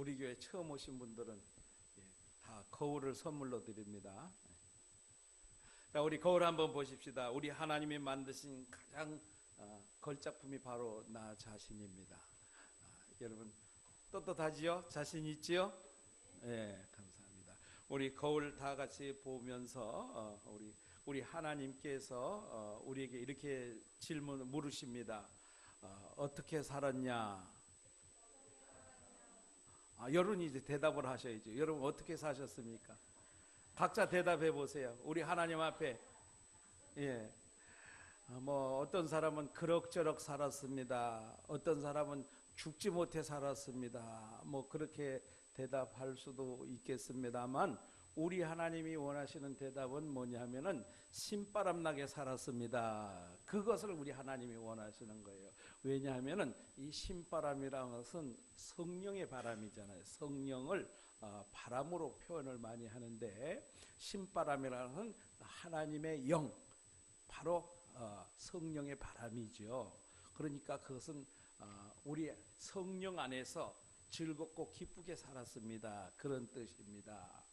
우리 교회 처음 오신 분들은 다 거울을 선물로 드립니다. 자, 우리 거울 한번 보십시다. 우리 하나님이 만드신 가장 걸작품이 바로 나 자신입니다. 여러분 떳떳하지요? 자신 있지요? 네, 감사합니다. 우리 거울 다 같이 보면서 우리 하나님께서 우리에게 이렇게 질문을 물으십니다. 어떻게 살았냐? 여러분이 이제 대답을 하셔야죠. 여러분 어떻게 사셨습니까? 각자 대답해 보세요. 우리 하나님 앞에. 뭐 어떤 사람은 그럭저럭 살았습니다. 어떤 사람은 죽지 못해 살았습니다. 뭐 그렇게 대답할 수도 있겠습니다만, 우리 하나님이 원하시는 대답은 뭐냐면은 신바람 나게 살았습니다. 그것을 우리 하나님이 원하시는 거예요. 왜냐하면은 이 신바람이라는 것은 성령의 바람이잖아요. 성령을 바람으로 표현을 많이 하는데, 신바람이라는 것은 하나님의 영, 바로 성령의 바람이죠. 그러니까 그것은 우리 성령 안에서 즐겁고 기쁘게 살았습니다. 그런 뜻입니다.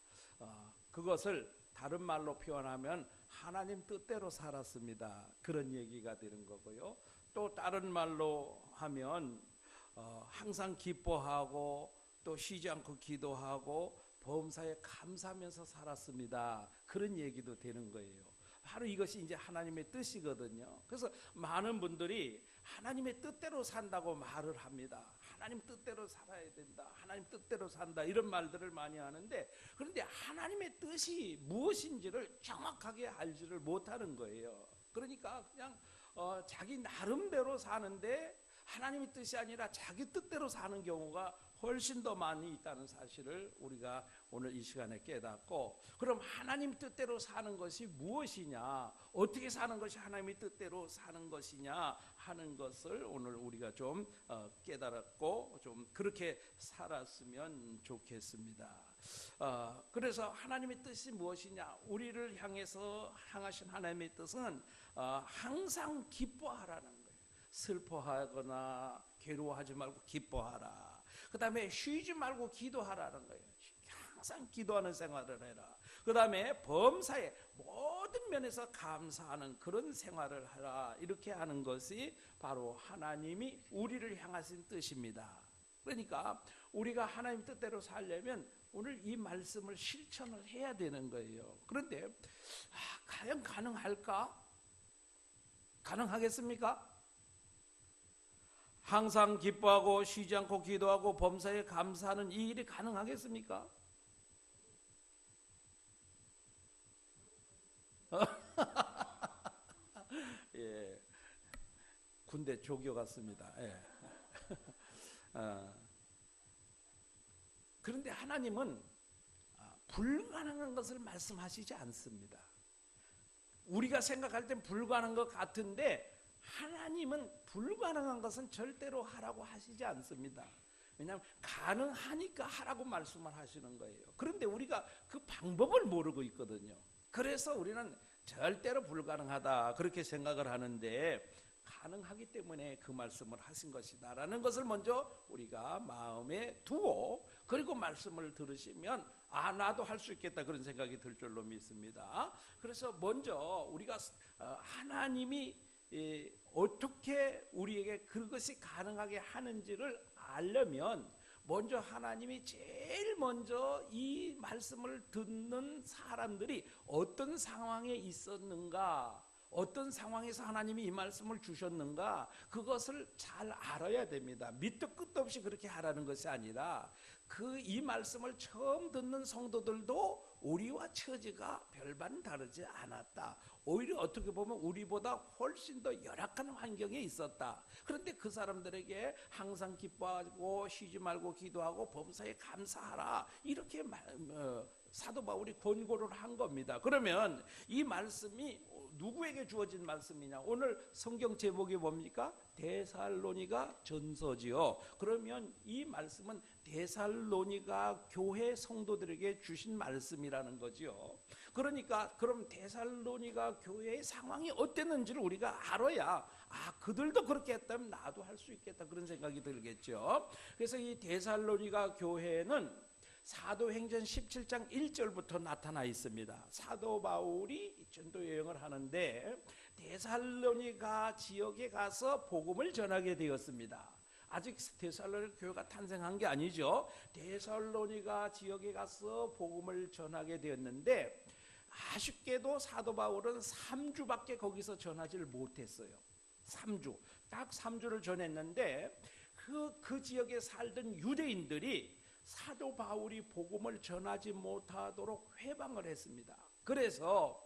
그것을 다른 말로 표현하면 하나님 뜻대로 살았습니다. 그런 얘기가 되는 거고요. 또 다른 말로 하면 항상 기뻐하고 또 쉬지 않고 기도하고 범사에 감사하면서 살았습니다. 그런 얘기도 되는 거예요. 바로 이것이 이제 하나님의 뜻이거든요. 그래서 많은 분들이 하나님의 뜻대로 산다고 말을 합니다. 하나님 뜻대로 살아야 된다, 하나님 뜻대로 산다, 이런 말들을 많이 하는데, 그런데 하나님의 뜻이 무엇인지를 정확하게 알지를 못하는 거예요. 그러니까 그냥 자기 나름대로 사는데 하나님의 뜻이 아니라 자기 뜻대로 사는 경우가 훨씬 더 많이 있다는 사실을 우리가 오늘 이 시간에 깨닫고, 그럼 하나님 뜻대로 사는 것이 무엇이냐, 어떻게 사는 것이 하나님의 뜻대로 사는 것이냐 하는 것을 오늘 우리가 좀 깨달았고 좀 그렇게 살았으면 좋겠습니다. 그래서 하나님의 뜻이 무엇이냐, 우리를 향하신 하나님의 뜻은 항상 기뻐하라는 거예요. 슬퍼하거나 괴로워하지 말고 기뻐하라. 그 다음에 쉬지 말고 기도하라는 거예요. 항상 기도하는 생활을 해라. 그 다음에 범사에 모든 면에서 감사하는 그런 생활을 하라. 이렇게 하는 것이 바로 하나님이 우리를 향하신 뜻입니다. 그러니까 우리가 하나님 뜻대로 살려면 오늘 이 말씀을 실천을 해야 되는 거예요. 그런데 과연 가능할까? 가능하겠습니까? 항상 기뻐하고 쉬지 않고 기도하고 범사에 감사하는 이 일이 가능하겠습니까? 예, 군대 조교 같습니다. 예. 그런데 하나님은 불가능한 것을 말씀하시지 않습니다. 우리가 생각할 땐 불가능한 것 같은데 하나님은 불가능한 것은 절대로 하라고 하시지 않습니다. 왜냐하면 가능하니까 하라고 말씀을 하시는 거예요. 그런데 우리가 그 방법을 모르고 있거든요. 그래서 우리는 절대로 불가능하다 그렇게 생각을 하는데, 가능하기 때문에 그 말씀을 하신 것이다 라는 것을 먼저 우리가 마음에 두고, 그리고 말씀을 들으시면 나도 할 수 있겠다 그런 생각이 들 줄로 믿습니다. 그래서 먼저 우리가 하나님이 어떻게 우리에게 그것이 가능하게 하는지를 알려면, 먼저 하나님이 제일 먼저 이 말씀을 듣는 사람들이 어떤 상황에 있었는가, 어떤 상황에서 하나님이 이 말씀을 주셨는가, 그것을 잘 알아야 됩니다. 밑도 끝도 없이 그렇게 하라는 것이 아니라, 이 말씀을 처음 듣는 성도들도 우리와 처지가 별반 다르지 않았다. 오히려 어떻게 보면 우리보다 훨씬 더 열악한 환경에 있었다. 그런데 그 사람들에게 항상 기뻐하고 쉬지 말고 기도하고 범사에 감사하라, 이렇게 사도 바울이 권고를 한 겁니다. 그러면 이 말씀이 누구에게 주어진 말씀이냐? 오늘 성경 제목이 뭡니까? 데살로니가 전서지요. 그러면 이 말씀은 데살로니가 교회 성도들에게 주신 말씀이라는 거지요. 그러니까 그럼 데살로니가 교회의 상황이 어땠는지를 우리가 알아야 그들도 그렇게 했다면 나도 할 수 있겠다 그런 생각이 들겠죠. 그래서 이 데살로니가 교회는 사도행전 17장 1절부터 나타나 있습니다. 사도 바울이 전도 여행을 하는데 데살로니가 지역에 가서 복음을 전하게 되었습니다. 아직 데살로니가 교회가 탄생한 게 아니죠. 데살로니가 지역에 가서 복음을 전하게 되었는데 아쉽게도 사도 바울은 3주밖에 거기서 전하지를 못했어요. 3주, 딱 3주를 전했는데 그 지역에 살던 유대인들이 사도 바울이 복음을 전하지 못하도록 회방을 했습니다. 그래서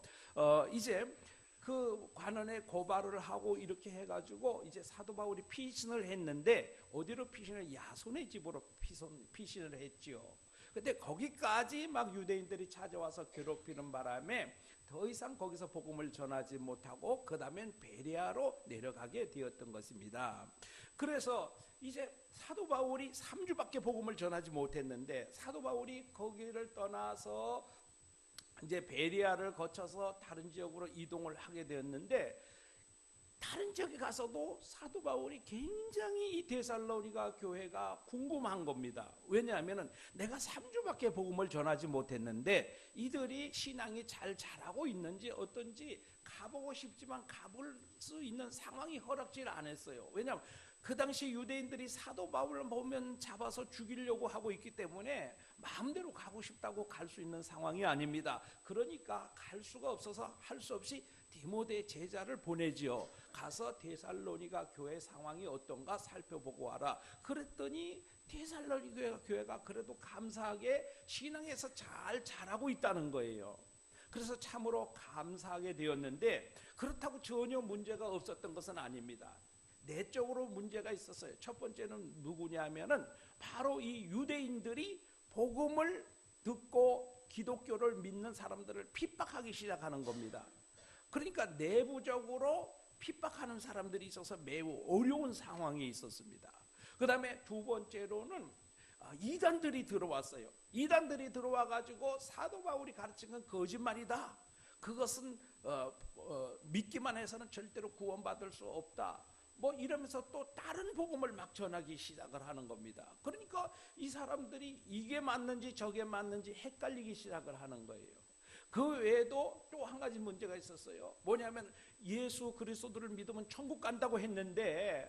이제 그 관원에 고발을 하고 이렇게 해가지고 이제 사도 바울이 피신을 했는데 어디로 피신을? 야손의 집으로 피신을 했죠. 근데 거기까지 막 유대인들이 찾아와서 괴롭히는 바람에 더 이상 거기서 복음을 전하지 못하고 그 다음엔 베레아로 내려가게 되었던 것입니다. 그래서 이제 사도 바울이 3주밖에 복음을 전하지 못했는데 사도 바울이 거기를 떠나서 이제 베레아를 거쳐서 다른 지역으로 이동을 하게 되었는데 다른 지역에 가서도 사도 바울이 굉장히 이 데살로니가 교회가 궁금한 겁니다. 왜냐하면 내가 3주밖에 복음을 전하지 못했는데 이들이 신앙이 잘 자라고 있는지 어떤지 가보고 싶지만 가볼 수 있는 상황이 허락질 않았어요. 왜냐하면 그 당시 유대인들이 사도 바울을 보면 잡아서 죽이려고 하고 있기 때문에 마음대로 가고 싶다고 갈 수 있는 상황이 아닙니다. 그러니까 갈 수가 없어서 할 수 없이 디모데 제자를 보내지요. 가서 데살로니가 교회 상황이 어떤가 살펴보고 와라. 그랬더니 데살로니가 교회가 그래도 감사하게 신앙에서 잘 자라고 있다는 거예요. 그래서 참으로 감사하게 되었는데 그렇다고 전혀 문제가 없었던 것은 아닙니다. 내적으로 문제가 있었어요. 첫 번째는 누구냐면은 바로 이 유대인들이 복음을 듣고 기독교를 믿는 사람들을 핍박하기 시작하는 겁니다. 그러니까 내부적으로 핍박하는 사람들이 있어서 매우 어려운 상황이 있었습니다. 그 다음에 두 번째로는 이단들이 들어왔어요. 이단들이 들어와 가지고 사도 바울이 가르친 건 거짓말이다. 그것은 믿기만 해서는 절대로 구원받을 수 없다. 뭐 이러면서 또 다른 복음을 막 전하기 시작을 하는 겁니다. 그러니까 이 사람들이 이게 맞는지 저게 맞는지 헷갈리기 시작을 하는 거예요. 그 외에도 또 한 가지 문제가 있었어요. 뭐냐면 예수 그리스도를 믿으면 천국 간다고 했는데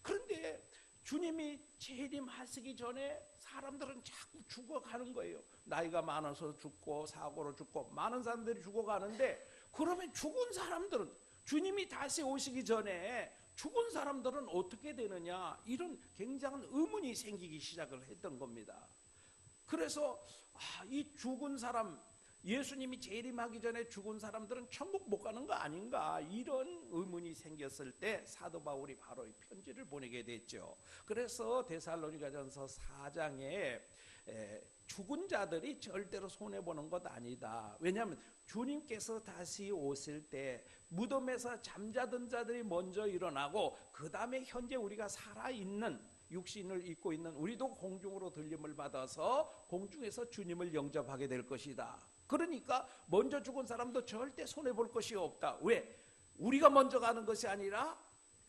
그런데 주님이 재림하시기 전에 사람들은 자꾸 죽어가는 거예요. 나이가 많아서 죽고 사고로 죽고 많은 사람들이 죽어가는데 그러면 죽은 사람들은 주님이 다시 오시기 전에 죽은 사람들은 어떻게 되느냐 이런 굉장한 의문이 생기기 시작을 했던 겁니다. 그래서 이 죽은 사람 예수님이 재림하기 전에 죽은 사람들은 천국 못 가는 거 아닌가 이런 의문이 생겼을 때 사도 바울이 바로 이 편지를 보내게 됐죠. 그래서 데살로니가전서 4장에 죽은 자들이 절대로 손해보는 것 아니다. 왜냐하면 주님께서 다시 오실 때 무덤에서 잠자던 자들이 먼저 일어나고 그 다음에 현재 우리가 살아있는 육신을 입고 있는 우리도 공중으로 들림을 받아서 공중에서 주님을 영접하게 될 것이다. 그러니까 먼저 죽은 사람도 절대 손해볼 것이 없다. 왜? 우리가 먼저 가는 것이 아니라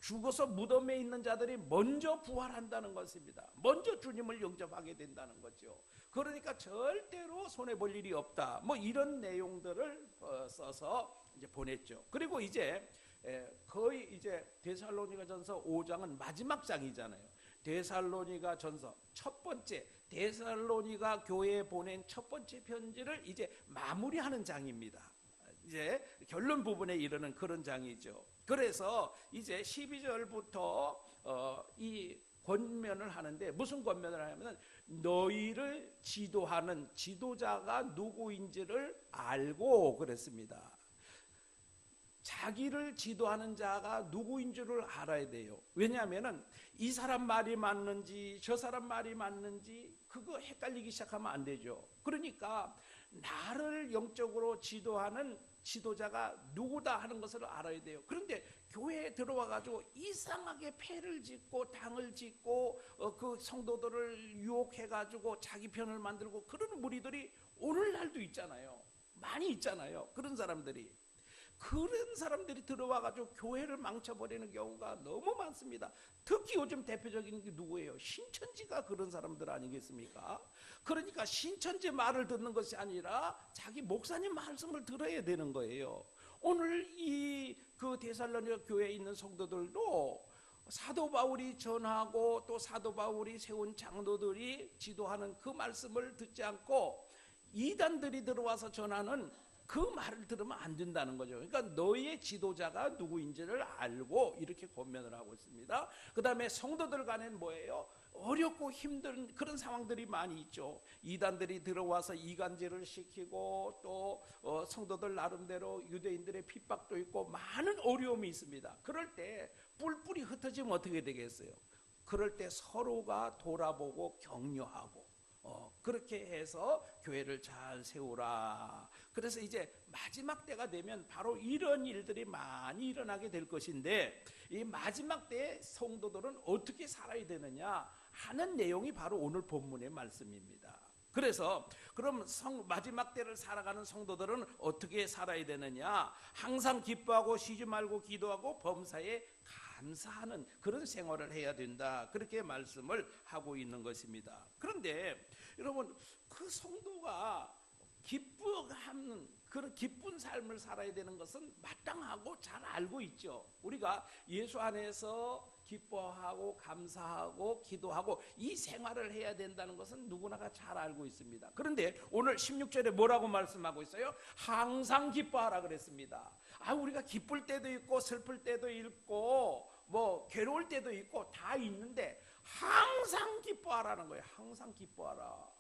죽어서 무덤에 있는 자들이 먼저 부활한다는 것입니다. 먼저 주님을 영접하게 된다는 거죠. 그러니까 절대로 손해볼 일이 없다. 뭐 이런 내용들을 써서 이제 보냈죠. 그리고 이제 거의 이제 데살로니가전서 5장은 마지막 장이잖아요. 데살로니가전서 첫 번째 데살로니가 교회에 보낸 첫 번째 편지를 이제 마무리하는 장입니다. 이제 결론 부분에 이르는 그런 장이죠. 그래서 이제 12절부터 이 권면을 하는데 무슨 권면을 하냐면 너희를 지도하는 지도자가 누구인지를 알고 그랬습니다. 자기를 지도하는 자가 누구인 줄을 알아야 돼요. 왜냐하면 이 사람 말이 맞는지 저 사람 말이 맞는지 그거 헷갈리기 시작하면 안 되죠. 그러니까 나를 영적으로 지도하는 지도자가 누구다 하는 것을 알아야 돼요. 그런데 교회에 들어와 가지고 이상하게 패를 짓고 당을 짓고 그 성도들을 유혹해 가지고 자기 편을 만들고 그러는 무리들이 오늘날도 있잖아요. 많이 있잖아요. 그런 사람들이 들어와가지고 교회를 망쳐버리는 경우가 너무 많습니다. 특히 요즘 대표적인 게 누구예요? 신천지가 그런 사람들 아니겠습니까? 그러니까 신천지 말을 듣는 것이 아니라 자기 목사님 말씀을 들어야 되는 거예요. 오늘 이 그 데살로니가 교회에 있는 성도들도 사도 바울이 전하고 또 사도 바울이 세운 장로들이 지도하는 그 말씀을 듣지 않고 이단들이 들어와서 전하는 그 말을 들으면 안 된다는 거죠. 그러니까 너희의 지도자가 누구인지를 알고 이렇게 권면을 하고 있습니다. 그 다음에 성도들 간에는 뭐예요? 어렵고 힘든 그런 상황들이 많이 있죠. 이단들이 들어와서 이간질을 시키고 또 성도들 나름대로 유대인들의 핍박도 있고 많은 어려움이 있습니다. 그럴 때 뿔뿔이 흩어지면 어떻게 되겠어요? 그럴 때 서로가 돌아보고 격려하고 그렇게 해서 교회를 잘 세우라. 그래서 이제 마지막 때가 되면 바로 이런 일들이 많이 일어나게 될 것인데, 이 마지막 때의 성도들은 어떻게 살아야 되느냐 하는 내용이 바로 오늘 본문의 말씀입니다. 그래서 그럼 마지막 때를 살아가는 성도들은 어떻게 살아야 되느냐? 항상 기뻐하고 쉬지 말고 기도하고 범사에 감사하는 그런 생활을 해야 된다. 그렇게 말씀을 하고 있는 것입니다. 그런데 여러분, 그 성도가 기뻐하는 그런 기쁜 삶을 살아야 되는 것은 마땅하고 잘 알고 있죠. 우리가 예수 안에서 기뻐하고 감사하고 기도하고 이 생활을 해야 된다는 것은 누구나가 잘 알고 있습니다. 그런데 오늘 16절에 뭐라고 말씀하고 있어요? 항상 기뻐하라 그랬습니다. 우리가 기쁠 때도 있고 슬플 때도 있고 뭐 괴로울 때도 있고 다 있는데 항상 기뻐하라는 거예요. 항상 기뻐하라.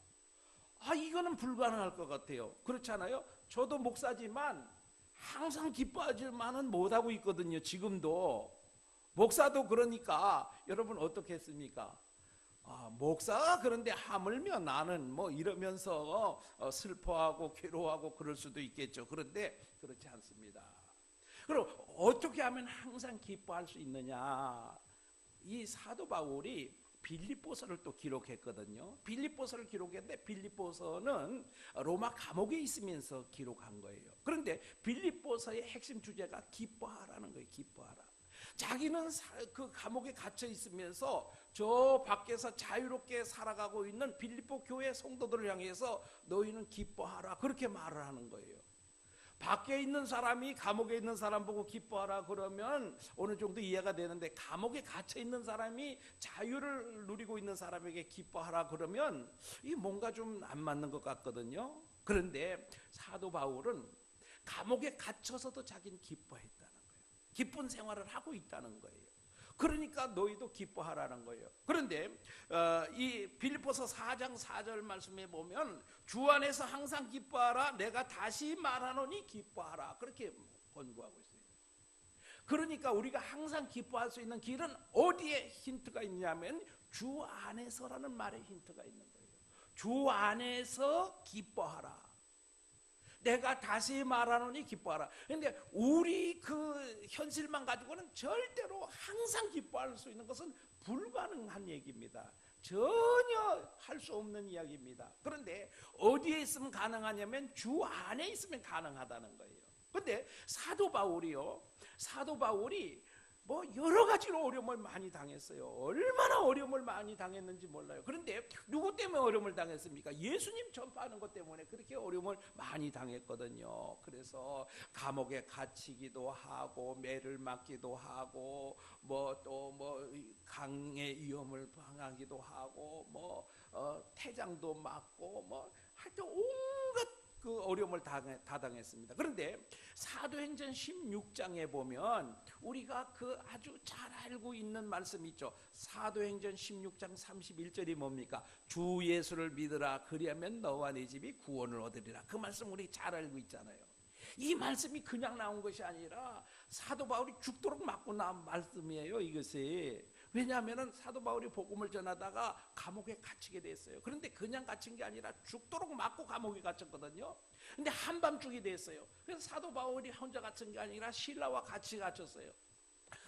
이거는 불가능할 것 같아요. 그렇지 않아요? 저도 목사지만 항상 기뻐하지만은 못하고 있거든요. 지금도 목사도 그러니까 여러분 어떻겠습니까? 목사가 그런데 하물며 나는 뭐 이러면서 슬퍼하고 괴로워하고 그럴 수도 있겠죠. 그런데 그렇지 않습니다. 그럼 어떻게 하면 항상 기뻐할 수 있느냐? 이 사도 바울이 빌립보서를 또 기록했거든요. 빌립보서를 기록했는데 빌립보서는 로마 감옥에 있으면서 기록한 거예요. 그런데 빌립보서의 핵심 주제가 기뻐하라는 거예요. 기뻐하라. 자기는 그 감옥에 갇혀 있으면서 저 밖에서 자유롭게 살아가고 있는 빌립보 교회 성도들을 향해서 너희는 기뻐하라 그렇게 말을 하는 거예요. 밖에 있는 사람이 감옥에 있는 사람 보고 기뻐하라 그러면 어느 정도 이해가 되는데, 감옥에 갇혀 있는 사람이 자유를 누리고 있는 사람에게 기뻐하라 그러면 이 뭔가 좀 안 맞는 것 같거든요. 그런데 사도 바울은 감옥에 갇혀서도 자기는 기뻐했다는 거예요. 기쁜 생활을 하고 있다는 거예요. 그러니까 너희도 기뻐하라는 거예요. 그런데 이 빌립보서 4장 4절 말씀에 보면 주 안에서 항상 기뻐하라, 내가 다시 말하노니 기뻐하라, 그렇게 권고하고 있어요. 그러니까 우리가 항상 기뻐할 수 있는 길은 어디에 힌트가 있냐면 주 안에서라는 말에 힌트가 있는 거예요. 주 안에서 기뻐하라. 내가 다시 말하노니 기뻐하라. 그런데 우리 그 현실만 가지고는 절대로 항상 기뻐할 수 있는 것은 불가능한 얘기입니다. 전혀 할 수 없는 이야기입니다. 그런데 어디에 있으면 가능하냐면 주 안에 있으면 가능하다는 거예요. 그런데 사도 바울이 뭐 여러 가지로 어려움을 많이 당했어요. 얼마나 어려움을 많이 당했는지 몰라요. 그런데 누구 때문에 어려움을 당했습니까? 예수님 전파하는 것 때문에 그렇게 어려움을 많이 당했거든요. 그래서 감옥에 갇히기도 하고 매를 맞기도 하고 뭐 또 뭐 강의 위험을 당하기도 하고 뭐 태장도 맞고 뭐 하여튼 온갖 그 어려움을 다 당했습니다. 그런데 사도행전 16장에 보면 우리가 그 아주 잘 알고 있는 말씀이 있죠. 사도행전 16장 31절이 뭡니까? 주 예수를 믿으라, 그리하면 너와 네 집이 구원을 얻으리라. 그 말씀 우리 잘 알고 있잖아요. 이 말씀이 그냥 나온 것이 아니라 사도 바울이 죽도록 맞고 나온 말씀이에요, 이것이. 왜냐하면 사도 바울이 복음을 전하다가 감옥에 갇히게 됐어요. 그런데 그냥 갇힌 게 아니라 죽도록 맞고 감옥에 갇혔거든요. 근데 한밤중이 됐어요. 그래서 사도 바울이 혼자 갇힌 게 아니라 신라와 같이 갇혔어요.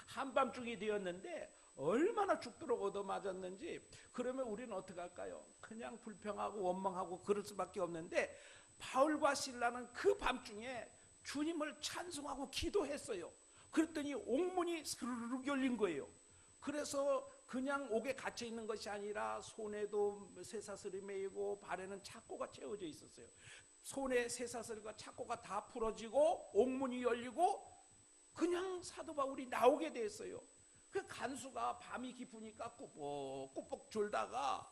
한밤중이 되었는데 얼마나 죽도록 얻어맞았는지. 그러면 우리는 어떻게 할까요? 그냥 불평하고 원망하고 그럴 수밖에 없는데 바울과 실라는 그 밤중에 주님을 찬송하고 기도했어요. 그랬더니 옥문이 스르륵 열린 거예요. 그래서 그냥 옥에 갇혀 있는 것이 아니라 손에도 쇠사슬이 매이고 발에는 착고가 채워져 있었어요. 손에 쇠사슬과 착고가 다 풀어지고 옥문이 열리고 그냥 사도 바울이 나오게 됐어요. 그 간수가 밤이 깊으니까 꾸벅꾸벅 졸다가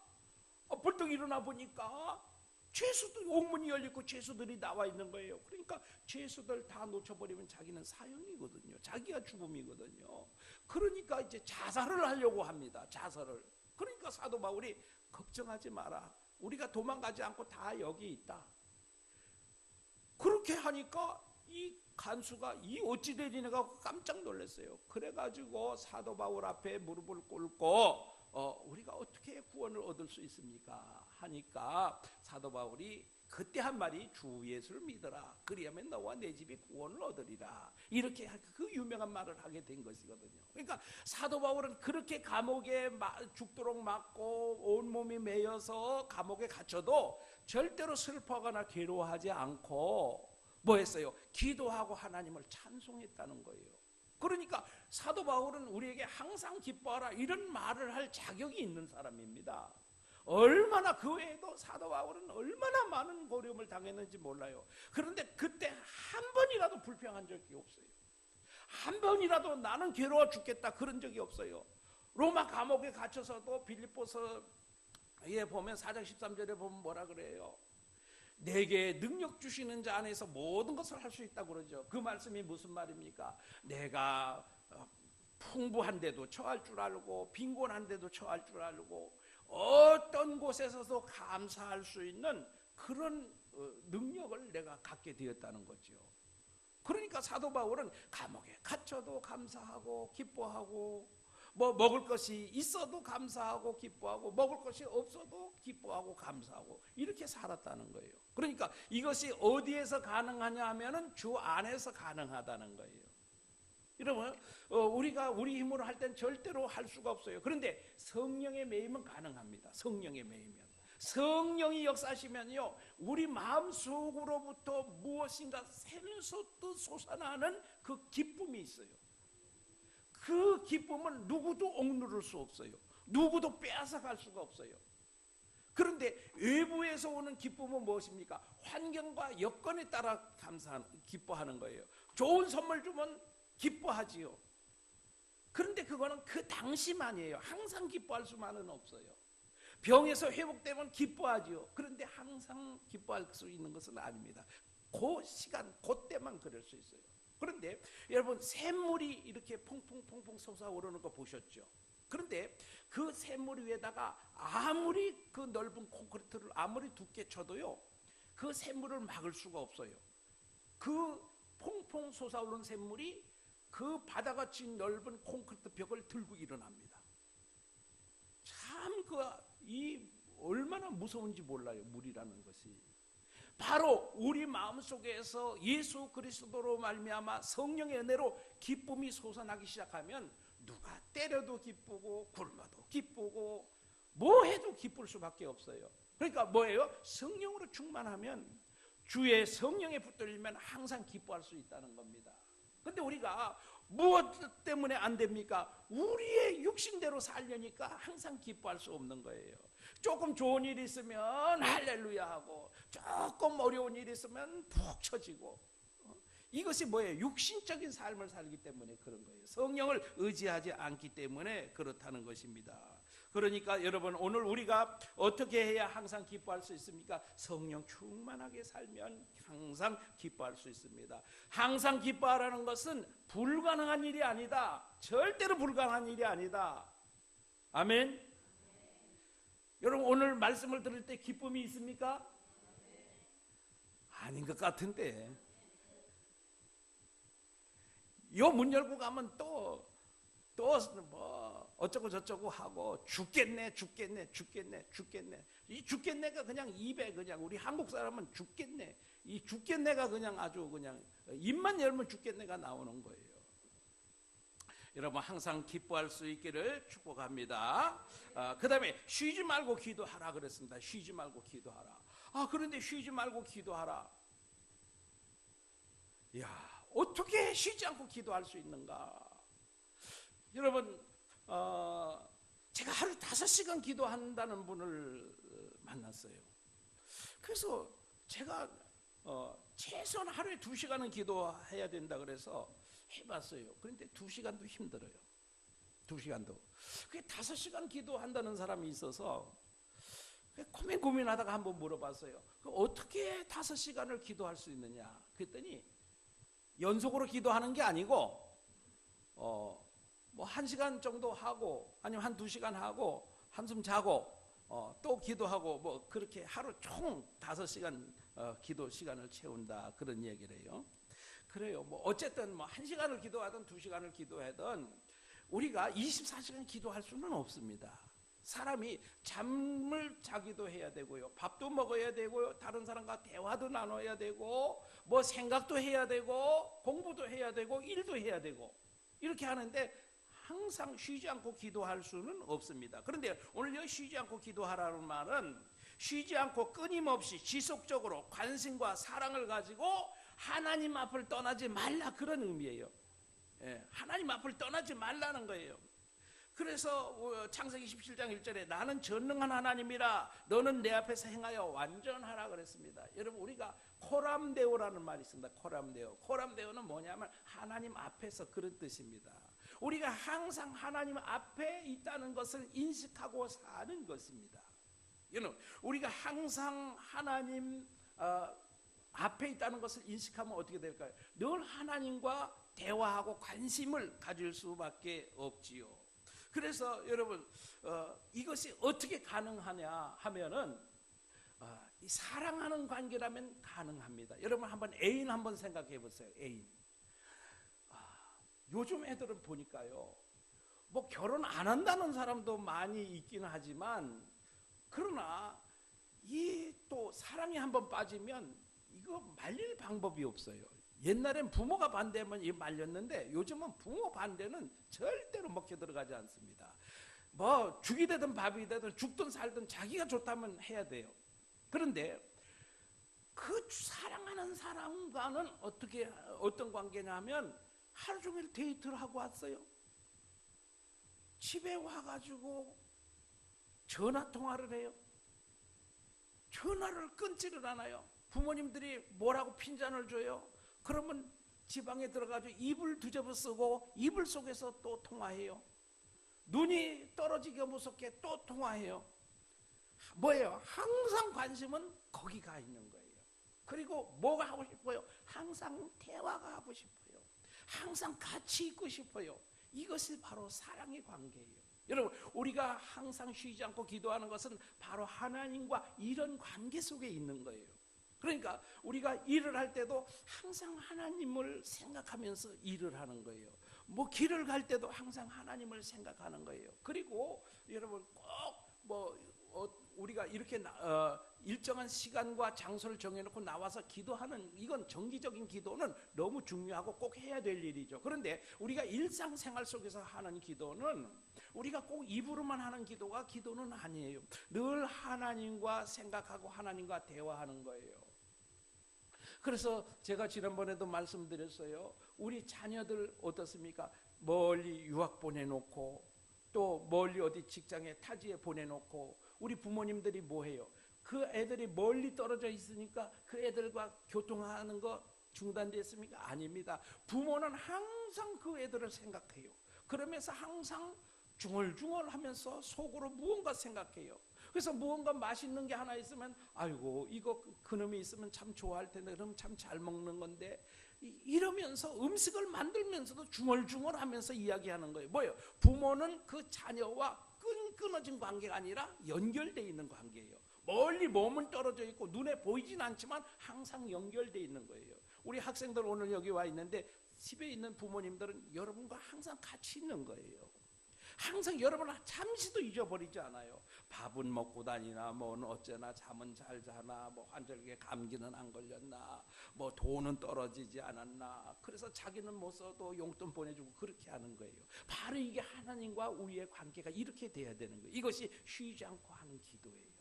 벌떡 일어나 보니까 죄수들, 옥문이 열리고 죄수들이 나와 있는 거예요. 그러니까 죄수들 다 놓쳐버리면 자기는 사형이거든요. 자기가 죽음이거든요. 그러니까 이제 자살을 하려고 합니다. 자살을. 그러니까 사도 바울이 걱정하지 마라. 우리가 도망가지 않고 다 여기 있다. 그렇게 하니까 이 간수가 이 어찌 되리냐고 깜짝 놀랐어요. 그래가지고 사도 바울 앞에 무릎을 꿇고 우리가 어떻게 구원을 얻을 수 있습니까? 하니까 사도 바울이 그때 한 말이 주 예수를 믿어라. 그리하면 너와 내 집이 구원을 얻으리라. 이렇게 그 유명한 말을 하게 된 것이거든요. 그러니까 사도 바울은 그렇게 감옥에 죽도록 맞고 온몸이 매여서 감옥에 갇혀도 절대로 슬퍼하거나 괴로워하지 않고 뭐 했어요? 기도하고 하나님을 찬송했다는 거예요. 그러니까 사도 바울은 우리에게 항상 기뻐하라 이런 말을 할 자격이 있는 사람입니다. 얼마나 그 외에도 사도 바울은 얼마나 많은 고려움을 당했는지 몰라요. 그런데 그때 한 번이라도 불평한 적이 없어요. 한 번이라도 나는 괴로워 죽겠다 그런 적이 없어요. 로마 감옥에 갇혀서도 빌립보서에 보면 4장 13절에 보면 뭐라 그래요? 내게 능력 주시는 자 안에서 모든 것을 할 수 있다고 그러죠. 그 말씀이 무슨 말입니까? 내가 풍부한데도 처할 줄 알고 빈곤한데도 처할 줄 알고 어떤 곳에서도 감사할 수 있는 그런 능력을 내가 갖게 되었다는 거죠. 그러니까 사도 바울은 감옥에 갇혀도 감사하고 기뻐하고 뭐 먹을 것이 있어도 감사하고 기뻐하고 먹을 것이 없어도 기뻐하고 감사하고 이렇게 살았다는 거예요. 그러니까 이것이 어디에서 가능하냐 하면은 주 안에서 가능하다는 거예요. 여러분 우리가 우리 힘으로 할 땐 절대로 할 수가 없어요. 그런데 성령의 매임은 가능합니다. 성령의 매이면 성령이 역사하시면요 우리 마음속으로부터 무엇인가 샘솟듯 솟아나는 그 기쁨이 있어요. 그 기쁨은 누구도 억누를 수 없어요. 누구도 빼앗아갈 수가 없어요. 그런데 외부에서 오는 기쁨은 무엇입니까? 환경과 여건에 따라 기뻐하는 거예요. 좋은 선물 주면 기뻐하지요. 그런데 그거는 그 당시만이에요. 항상 기뻐할 수만은 없어요. 병에서 회복되면 기뻐하지요. 그런데 항상 기뻐할 수 있는 것은 아닙니다. 그 시간, 그때만 그럴 수 있어요. 그런데 여러분 샘물이 이렇게 퐁퐁퐁퐁 솟아오르는 거 보셨죠? 그런데 그 샘물 위에다가 아무리 그 넓은 콘크리트를 아무리 두께 쳐도요 그 샘물을 막을 수가 없어요. 그 퐁퐁 솟아오르는 샘물이 그 바다같이 넓은 콘크리트 벽을 들고 일어납니다. 참 이 얼마나 무서운지 몰라요. 물이라는 것이 바로 우리 마음속에서 예수 그리스도로 말미암아 성령의 은혜로 기쁨이 솟아나기 시작하면 누가 때려도 기쁘고 굶어도 기쁘고 뭐 해도 기쁠 수밖에 없어요. 그러니까 뭐예요? 성령으로 충만하면 주의 성령에 붙들리면 항상 기뻐할 수 있다는 겁니다. 그런데 우리가 무엇 때문에 안 됩니까? 우리의 육신대로 살려니까 항상 기뻐할 수 없는 거예요. 조금 좋은 일이 있으면 할렐루야 하고 조금 어려운 일이 있으면 푹 처지고 이것이 뭐예요? 육신적인 삶을 살기 때문에 그런 거예요. 성령을 의지하지 않기 때문에 그렇다는 것입니다. 그러니까 여러분 오늘 우리가 어떻게 해야 항상 기뻐할 수 있습니까? 성령 충만하게 살면 항상 기뻐할 수 있습니다. 항상 기뻐하라는 것은 불가능한 일이 아니다. 절대로 불가능한 일이 아니다. 아멘. 여러분 오늘 말씀을 들을 때 기쁨이 있습니까? 아닌 것 같은데 요 문 열고 가면 또 뭐 어쩌고 저쩌고 하고 죽겠네 이 죽겠네가 그냥 입에 그냥 우리 한국 사람은 죽겠네 이 죽겠네가 그냥 아주 그냥 입만 열면 죽겠네가 나오는 거예요. 여러분 항상 기뻐할 수 있기를 축복합니다. 그 다음에 쉬지 말고 기도하라 그랬습니다. 쉬지 말고 기도하라. 그런데 쉬지 말고 기도하라. 야, 어떻게 쉬지 않고 기도할 수 있는가? 여러분, 제가 하루 5시간 기도한다는 분을 만났어요. 그래서 제가 최소한 하루에 2시간은 기도해야 된다 그래서 해봤어요. 그런데 2시간도 힘들어요. 2시간도. 그게 5시간 기도한다는 사람이 있어서 고민하다가 한번 물어봤어요. 어떻게 5시간을 기도할 수 있느냐? 그랬더니 연속으로 기도하는 게 아니고 뭐 1시간 정도 하고 아니면 한 2시간 하고 한숨 자고 또 기도하고 뭐 그렇게 하루 총 5시간 기도 시간을 채운다, 그런 얘기를 해요. 그래요. 뭐 어쨌든 뭐 1시간을 기도하든 2시간을 기도하든 우리가 24시간 기도할 수는 없습니다. 사람이 잠을 자기도 해야 되고요, 밥도 먹어야 되고요, 다른 사람과 대화도 나눠야 되고, 뭐 생각도 해야 되고, 공부도 해야 되고, 일도 해야 되고, 이렇게 하는데 항상 쉬지 않고 기도할 수는 없습니다. 그런데 오늘 쉬지 않고 기도하라는 말은 쉬지 않고 끊임없이 지속적으로 관심과 사랑을 가지고 하나님 앞을 떠나지 말라, 그런 의미예요. 하나님 앞을 떠나지 말라는 거예요. 그래서 창세기 17장 1절에 나는 전능한 하나님이라 너는 내 앞에서 행하여 완전하라 그랬습니다. 여러분, 우리가 코람데오라는 말이 있습니다. 코람데오는 뭐냐면 하나님 앞에서, 그런 뜻입니다. 우리가 항상 하나님 앞에 있다는 것을 인식하고 사는 것입니다. 여러분, 우리가 항상 하나님 앞에 있다는 것을 인식하면 어떻게 될까요? 늘 하나님과 대화하고 관심을 가질 수밖에 없지요. 그래서 여러분, 이것이 어떻게 가능하냐 하면은 이 사랑하는 관계라면 가능합니다. 여러분, 한번 애인 한번 생각해 보세요. 애인. 요즘 애들은 보니까요, 뭐 결혼 안 한다는 사람도 많이 있긴 하지만, 그러나 이 또 사랑이 한번 빠지면 이거 말릴 방법이 없어요. 옛날엔 부모가 반대하면 이 말렸는데 요즘은 부모 반대는 절대로 먹혀 들어가지 않습니다. 뭐 죽이 되든 밥이 되든 죽든 살든 자기가 좋다면 해야 돼요. 그런데 그 사랑하는 사람과는 어떤 관계냐면 하루 종일 데이트를 하고 왔어요. 집에 와가지고 전화 통화를 해요. 전화를 끊지를 않아요. 부모님들이 뭐라고 핀잔을 줘요. 그러면 지방에 들어가서 이불 뒤집어 쓰고 이불 속에서 또 통화해요. 눈이 떨어지기가 무섭게 또 통화해요. 뭐예요? 항상 관심은 거기 가 있는 거예요. 그리고 뭐가 하고 싶어요? 항상 대화가 하고 싶어요. 항상 같이 있고 싶어요. 이것이 바로 사랑의 관계예요. 여러분, 우리가 항상 쉬지 않고 기도하는 것은 바로 하나님과 이런 관계 속에 있는 거예요. 그러니까 우리가 일을 할 때도 항상 하나님을 생각하면서 일을 하는 거예요. 뭐 길을 갈 때도 항상 하나님을 생각하는 거예요. 그리고 여러분, 꼭 우리가 이렇게 일정한 시간과 장소를 정해놓고 나와서 기도하는, 이건 정기적인 기도는 너무 중요하고 꼭 해야 될 일이죠. 그런데 우리가 일상생활 속에서 하는 기도는 우리가 꼭 입으로만 하는 기도가 기도는 아니에요. 늘 하나님과 생각하고 하나님과 대화하는 거예요. 그래서 제가 지난번에도 말씀드렸어요. 우리 자녀들 어떻습니까? 멀리 유학 보내놓고 또 멀리 어디 직장에 타지에 보내놓고 우리 부모님들이 뭐 해요? 그 애들이 멀리 떨어져 있으니까 그 애들과 교통하는 거 중단됐습니까? 아닙니다. 부모는 항상 그 애들을 생각해요. 그러면서 항상 중얼중얼하면서 속으로 무언가 생각해요. 그래서 무언가 맛있는 게 하나 있으면 아이고 이거 그놈이 있으면 참 좋아할 텐데, 그럼 참 잘 먹는 건데, 이러면서 음식을 만들면서도 중얼중얼하면서 이야기하는 거예요. 뭐예요? 부모는 그 자녀와 끊어진 관계가 아니라 연결되어 있는 관계예요. 멀리 몸은 떨어져 있고 눈에 보이진 않지만 항상 연결되어 있는 거예요. 우리 학생들 오늘 여기 와 있는데 집에 있는 부모님들은 여러분과 항상 같이 있는 거예요. 항상 여러분 잠시도 잊어버리지 않아요. 밥은 먹고 다니나, 뭐 어쩌나, 잠은 잘 자나, 뭐 환절기에 감기는 안 걸렸나, 뭐 돈은 떨어지지 않았나. 그래서 자기는 못 써도 용돈 보내주고 그렇게 하는 거예요. 바로 이게 하나님과 우리의 관계가 이렇게 돼야 되는 거예요. 이것이 쉬지 않고 하는 기도예요.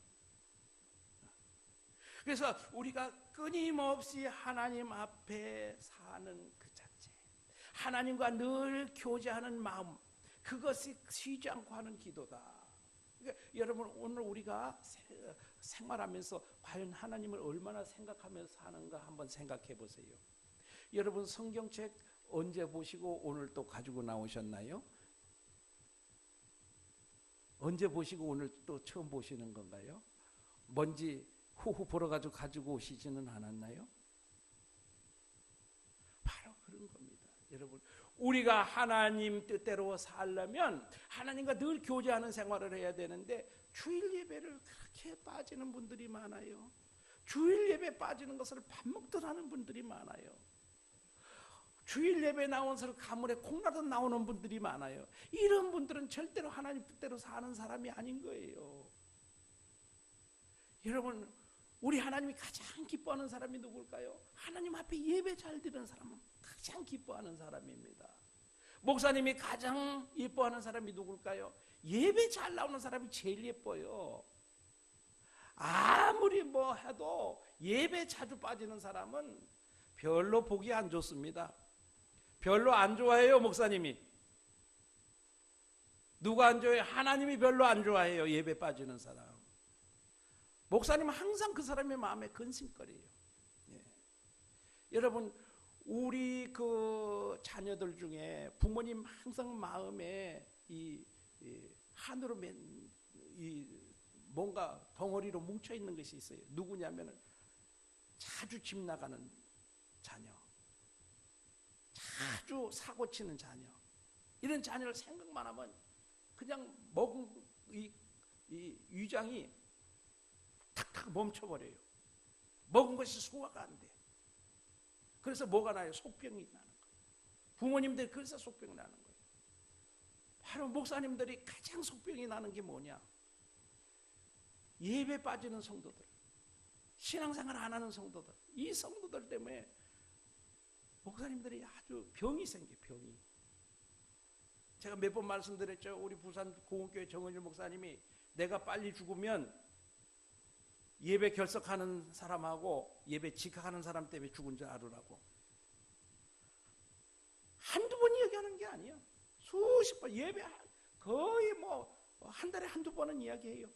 그래서 우리가 끊임없이 하나님 앞에 사는 그 자체, 하나님과 늘 교제하는 마음, 그것이 쉬지 않고 하는 기도다. 그러니까 여러분, 오늘 우리가 생활하면서 과연 하나님을 얼마나 생각하면서 사는가 한번 생각해 보세요. 여러분, 성경책 언제 보시고 오늘 또 가지고 나오셨나요? 언제 보시고 오늘 또 처음 보시는 건가요? 뭔지 후후 보러 가지고 오시지는 않았나요? 바로 그런 겁니다. 여러분, 우리가 하나님 뜻대로 살려면 하나님과 늘 교제하는 생활을 해야 되는데, 주일 예배를 그렇게 빠지는 분들이 많아요. 주일 예배 빠지는 것을 밥 먹듯 하는 분들이 많아요. 주일 예배 나온 사람 가물에 콩나듯 나오는 분들이 많아요. 이런 분들은 절대로 하나님 뜻대로 사는 사람이 아닌 거예요. 여러분, 우리 하나님이 가장 기뻐하는 사람이 누굴까요? 하나님 앞에 예배 잘 드리는 사람은 가장 기뻐하는 사람입니다. 목사님이 가장 예뻐하는 사람이 누굴까요? 예배 잘 나오는 사람이 제일 예뻐요. 아무리 뭐 해도 예배 자주 빠지는 사람은 별로 보기 안 좋습니다. 별로 안 좋아해요. 목사님이 누가 안 좋아해요? 하나님이 별로 안 좋아해요. 예배 빠지는 사람. 목사님은 항상 그 사람의 마음에 근심거려요. 예. 여러분, 우리 그 자녀들 중에 부모님 항상 마음에 이 한으로 이 뭔가 덩어리로 뭉쳐 있는 것이 있어요. 누구냐면은 자주 집 나가는 자녀, 자주 사고 치는 자녀. 이런 자녀를 생각만 하면 그냥 먹은 이 위장이 탁탁 멈춰버려요. 먹은 것이 소화가 안 돼. 그래서 뭐가 나요? 속병이 나는 거예요. 부모님들이 그래서 속병이 나는 거예요. 바로 목사님들이 가장 속병이 나는 게 뭐냐? 예배 빠지는 성도들, 신앙생활 안 하는 성도들, 이 성도들 때문에 목사님들이 아주 병이 생겨. 병이. 제가 몇 번 말씀드렸죠. 우리 부산 고흥교회 정은일 목사님이 내가 빨리 죽으면 예배 결석하는 사람하고 예배 직학하는 사람 때문에 죽은 줄 알으라고. 한두 번 이야기하는 게 아니야. 수십 번 예배 거의 뭐 한 달에 한두 번은 이야기해요.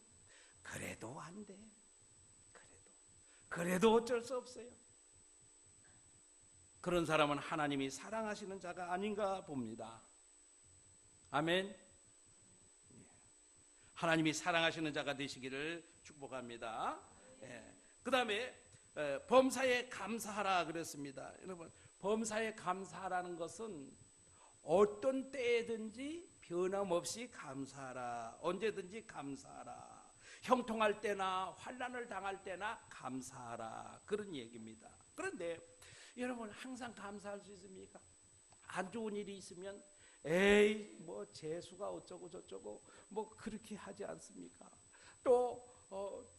그래도 안 돼. 그래도 어쩔 수 없어요. 그런 사람은 하나님이 사랑하시는 자가 아닌가 봅니다. 아멘. 하나님이 사랑하시는 자가 되시기를 축복합니다. 그 다음에 범사에 감사하라 그랬습니다. 여러분, 범사에 감사하라는 것은 어떤 때든지 변함없이 감사하라. 언제든지 감사하라. 형통할 때나 환난을 당할 때나 감사하라. 그런 얘기입니다. 그런데 여러분, 항상 감사할 수 있습니까? 안 좋은 일이 있으면 에이 뭐 재수가 어쩌고 저쩌고 뭐 그렇게 하지 않습니까? 또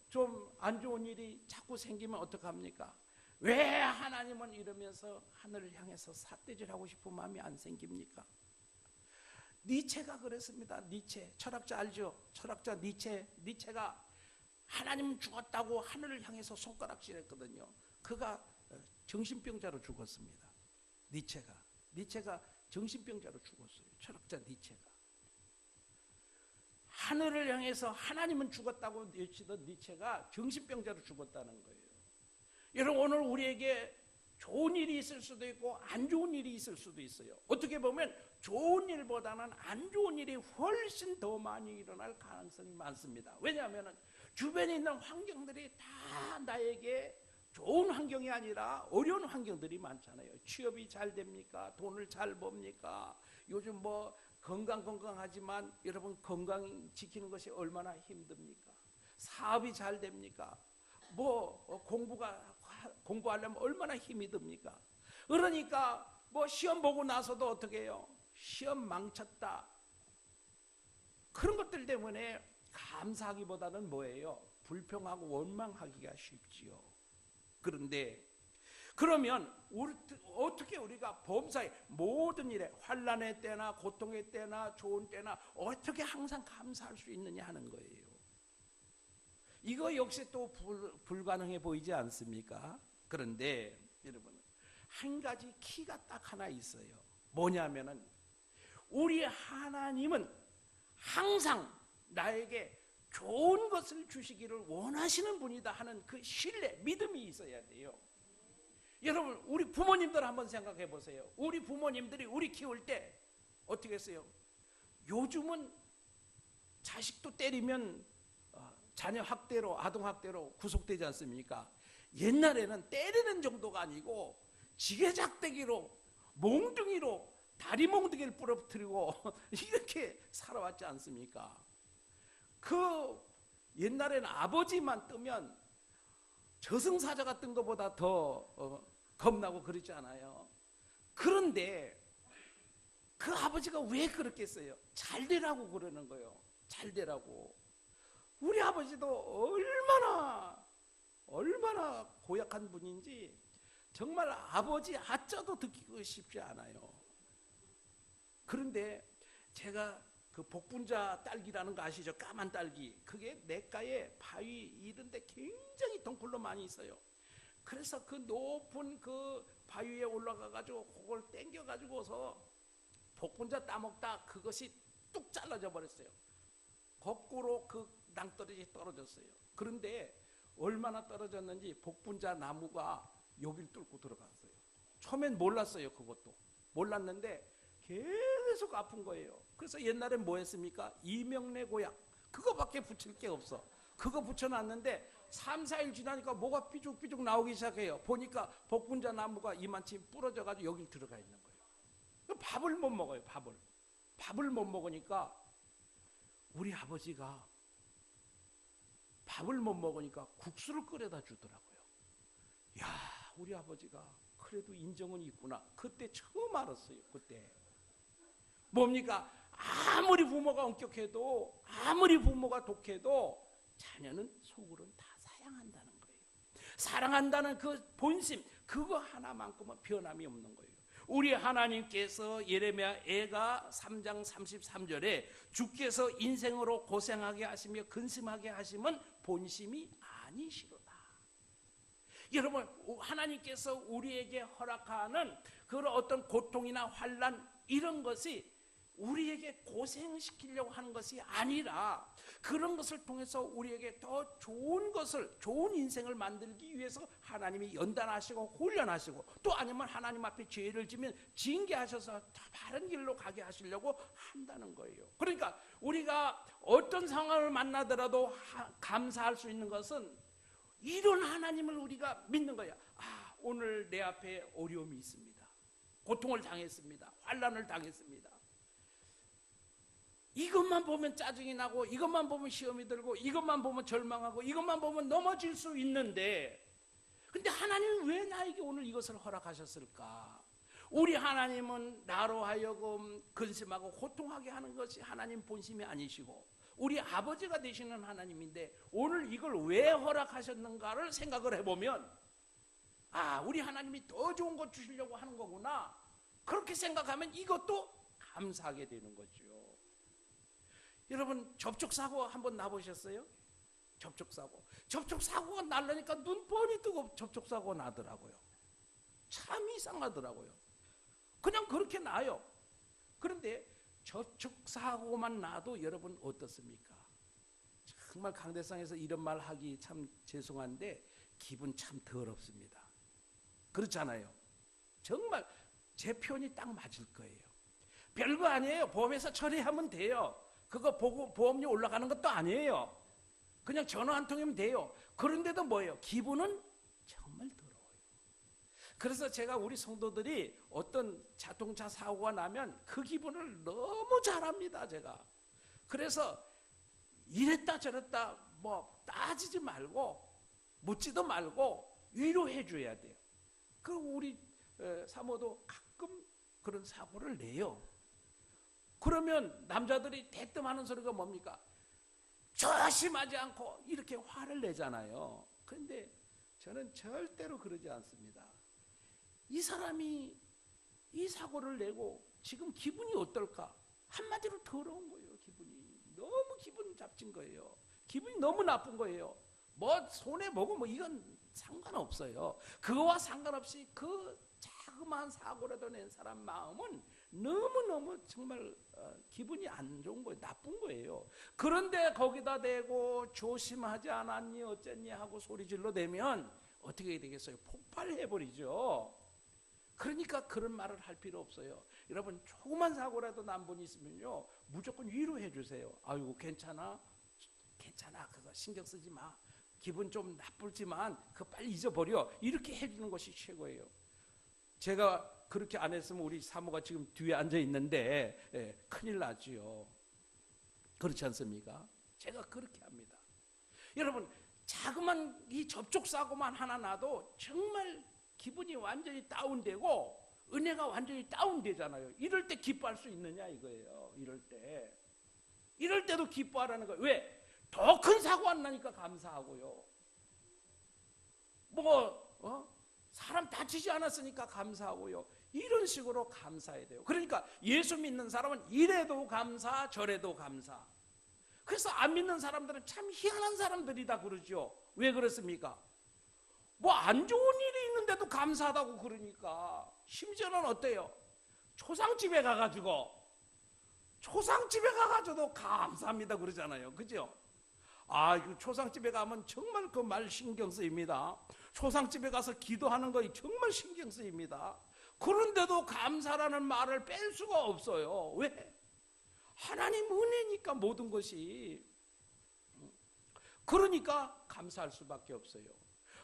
좀 안 좋은 일이 자꾸 생기면 어떡합니까? 왜 하나님은 이러면서 하늘을 향해서 삿대질하고 싶은 마음이 안 생깁니까? 니체가 그랬습니다. 니체, 철학자 알죠? 철학자 니체가 하나님 죽었다고 하늘을 향해서 손가락질했거든요. 그가 정신병자로 죽었습니다. 니체가 정신병자로 죽었어요. 철학자 니체가. 하늘을 향해서 하나님은 죽었다고 외치던 니체가 정신병자로 죽었다는 거예요. 여러분, 오늘 우리에게 좋은 일이 있을 수도 있고 안 좋은 일이 있을 수도 있어요. 어떻게 보면 좋은 일보다는 안 좋은 일이 훨씬 더 많이 일어날 가능성이 많습니다. 왜냐하면 주변에 있는 환경들이 다 나에게 좋은 환경이 아니라 어려운 환경들이 많잖아요. 취업이 잘 됩니까? 돈을 잘 법니까? 요즘 뭐 건강하지만 여러분, 건강 지키는 것이 얼마나 힘듭니까? 사업이 잘 됩니까? 뭐 공부하려면 얼마나 힘이 듭니까? 그러니까 뭐 시험 보고 나서도 어떻게 해요? 시험 망쳤다. 그런 것들 때문에 감사하기보다는 뭐예요? 불평하고 원망하기가 쉽지요. 그런데 그러면 어떻게 우리가 범사에 모든 일에 환난의 때나 고통의 때나 좋은 때나 어떻게 항상 감사할 수 있느냐 하는 거예요. 이거 역시 또 불가능해 보이지 않습니까? 그런데 여러분, 한 가지 키가 딱 하나 있어요. 뭐냐면은 우리 하나님은 항상 나에게 좋은 것을 주시기를 원하시는 분이다 하는 그 신뢰, 믿음이 있어야 돼요. 여러분, 우리 부모님들 한번 생각해 보세요. 우리 부모님들이 우리 키울 때 어떻게 했어요? 요즘은 자식도 때리면 자녀 학대로, 아동 학대로 구속되지 않습니까? 옛날에는 때리는 정도가 아니고 지게작대기로, 몽둥이로 다리 몽둥이를 부러뜨리고 이렇게 살아왔지 않습니까? 그 옛날에는 아버지만 뜨면 저승사자가 뜬 것보다 더 겁나고 그러지 않아요? 그런데 그 아버지가 왜 그렇겠어요? 잘 되라고 그러는 거예요. 잘 되라고. 우리 아버지도 얼마나 고약한 분인지 정말 아버지 아자도 듣기 쉽지 않아요. 그런데 제가 그 복분자 딸기라는 거 아시죠? 까만 딸기. 그게 냇가에 바위 이런 데 굉장히 덩굴로 많이 있어요. 그래서 그 높은 그 바위에 올라가 가지고 그걸 땡겨 가지고서 복분자 따먹다 그것이 뚝 잘라져 버렸어요. 거꾸로 그 낭떠러지 떨어졌어요. 그런데 얼마나 떨어졌는지 복분자 나무가 여길 뚫고 들어갔어요. 처음엔 몰랐어요. 그것도 몰랐는데 계속 아픈 거예요. 그래서 옛날엔 뭐 했습니까? 이명래 고약 그거밖에 붙일 게 없어. 그거 붙여놨는데 3, 4일 지나니까 뭐가 삐죽삐죽 나오기 시작해요. 보니까 복분자 나무가 이만치 부러져가지고 여기 들어가 있는 거예요. 밥을 못 먹어요. 밥을 못 먹으니까 우리 아버지가 밥을 못 먹으니까 국수를 끓여다 주더라고요. 야, 우리 아버지가 그래도 인정은 있구나. 그때 처음 알았어요. 그때 뭡니까? 아무리 부모가 엄격해도, 아무리 부모가 독해도 자녀는 속으로는 다 사랑한다는 거예요. 사랑한다는 그 본심, 그거 하나만큼은 변함이 없는 거예요. 우리 하나님께서 예레미야 애가 3장 33절에 주께서 인생으로 고생하게 하시며 근심하게 하심은 본심이 아니시로다. 여러분, 하나님께서 우리에게 허락하는 그런 어떤 고통이나 환난 이런 것이 우리에게 고생시키려고 하는 것이 아니라 그런 것을 통해서 우리에게 더 좋은 것을, 좋은 인생을 만들기 위해서 하나님이 연단하시고 훈련하시고 또 아니면 하나님 앞에 죄를 지면 징계하셔서 더 바른 길로 가게 하시려고 한다는 거예요. 그러니까 우리가 어떤 상황을 만나더라도 감사할 수 있는 것은 이런 하나님을 우리가 믿는 거야. 아, 오늘 내 앞에 어려움이 있습니다. 고통을 당했습니다. 환난을 당했습니다. 이것만 보면 짜증이 나고 이것만 보면 시험이 들고 이것만 보면 절망하고 이것만 보면 넘어질 수 있는데 근데 하나님은 왜 나에게 오늘 이것을 허락하셨을까? 우리 하나님은 나로 하여금 근심하고 고통하게 하는 것이 하나님 본심이 아니시고 우리 아버지가 되시는 하나님인데 오늘 이걸 왜 허락하셨는가를 생각을 해보면 아, 우리 하나님이 더 좋은 것 주시려고 하는 거구나. 그렇게 생각하면 이것도 감사하게 되는 거죠. 여러분, 접촉사고 한번 나보셨어요? 접촉사고가 나려니까 눈 뻔히 뜨고 접촉사고가 나더라고요. 참 이상하더라고요. 그냥 그렇게 나요. 그런데 접촉사고만 나도 여러분 어떻습니까? 정말 강대상에서 이런 말 하기 참 죄송한데 기분 참 더럽습니다. 그렇잖아요. 정말 제 표현이 딱 맞을 거예요. 별거 아니에요. 보험에서 처리하면 돼요. 그거 보험료 올라가는 것도 아니에요. 그냥 전화 한 통이면 돼요. 그런데도 뭐예요? 기분은 정말 더러워요. 그래서 제가 우리 성도들이 어떤 자동차 사고가 나면 그 기분을 너무 잘 압니다. 제가. 그래서 이랬다 저랬다 뭐 따지지 말고 묻지도 말고 위로해 줘야 돼요. 그 우리 사모도 가끔 그런 사고를 내요. 그러면 남자들이 대뜸 하는 소리가 뭡니까? 조심하지 않고 이렇게 화를 내잖아요. 그런데 저는 절대로 그러지 않습니다. 이 사람이 이 사고를 내고 지금 기분이 어떨까? 한마디로 더러운 거예요. 기분이 너무 기분 잡친 거예요. 기분이 너무 나쁜 거예요. 뭐 손해 보고 뭐 이건 상관없어요. 그거와 상관없이 그 자그마한 사고라도 낸 사람 마음은 너무너무 정말 기분이 안 좋은 거예요. 나쁜 거예요. 그런데 거기다 대고 조심하지 않았니 어쨌니 하고 소리 질러대면 어떻게 되겠어요? 폭발해버리죠. 그러니까 그런 말을 할 필요 없어요. 여러분 조그만 사고라도 난 분이 있으면요 무조건 위로해 주세요. 아이고 괜찮아? 괜찮아. 그거 신경 쓰지 마. 기분 좀 나쁘지만 그거 빨리 잊어버려. 이렇게 해주는 것이 최고예요. 제가 그렇게 안 했으면 우리 사모가 지금 뒤에 앉아 있는데 큰일 나지요. 그렇지 않습니까? 제가 그렇게 합니다. 여러분 자그만 이 접촉사고만 하나 나도 정말 기분이 완전히 다운되고 은혜가 완전히 다운되잖아요. 이럴 때 기뻐할 수 있느냐 이거예요. 이럴 때도 기뻐하라는 거예요. 왜? 더 큰 사고 안 나니까 감사하고요. 사람 다치지 않았으니까 감사하고요. 이런 식으로 감사해야 돼요. 그러니까 예수 믿는 사람은 이래도 감사 저래도 감사. 그래서 안 믿는 사람들은 참 희한한 사람들이다 그러죠. 왜 그렇습니까? 뭐 안 좋은 일이 있는데도 감사하다고 그러니까. 심지어는 어때요? 초상집에 가가지고도 감사합니다 그러잖아요. 그죠? 초상집에 가면 정말 그 말 신경 쓰입니다. 초상집에 가서 기도하는 거 정말 신경 쓰입니다. 그런데도 감사라는 말을 뺄 수가 없어요. 왜? 하나님 은혜니까 모든 것이. 그러니까 감사할 수밖에 없어요.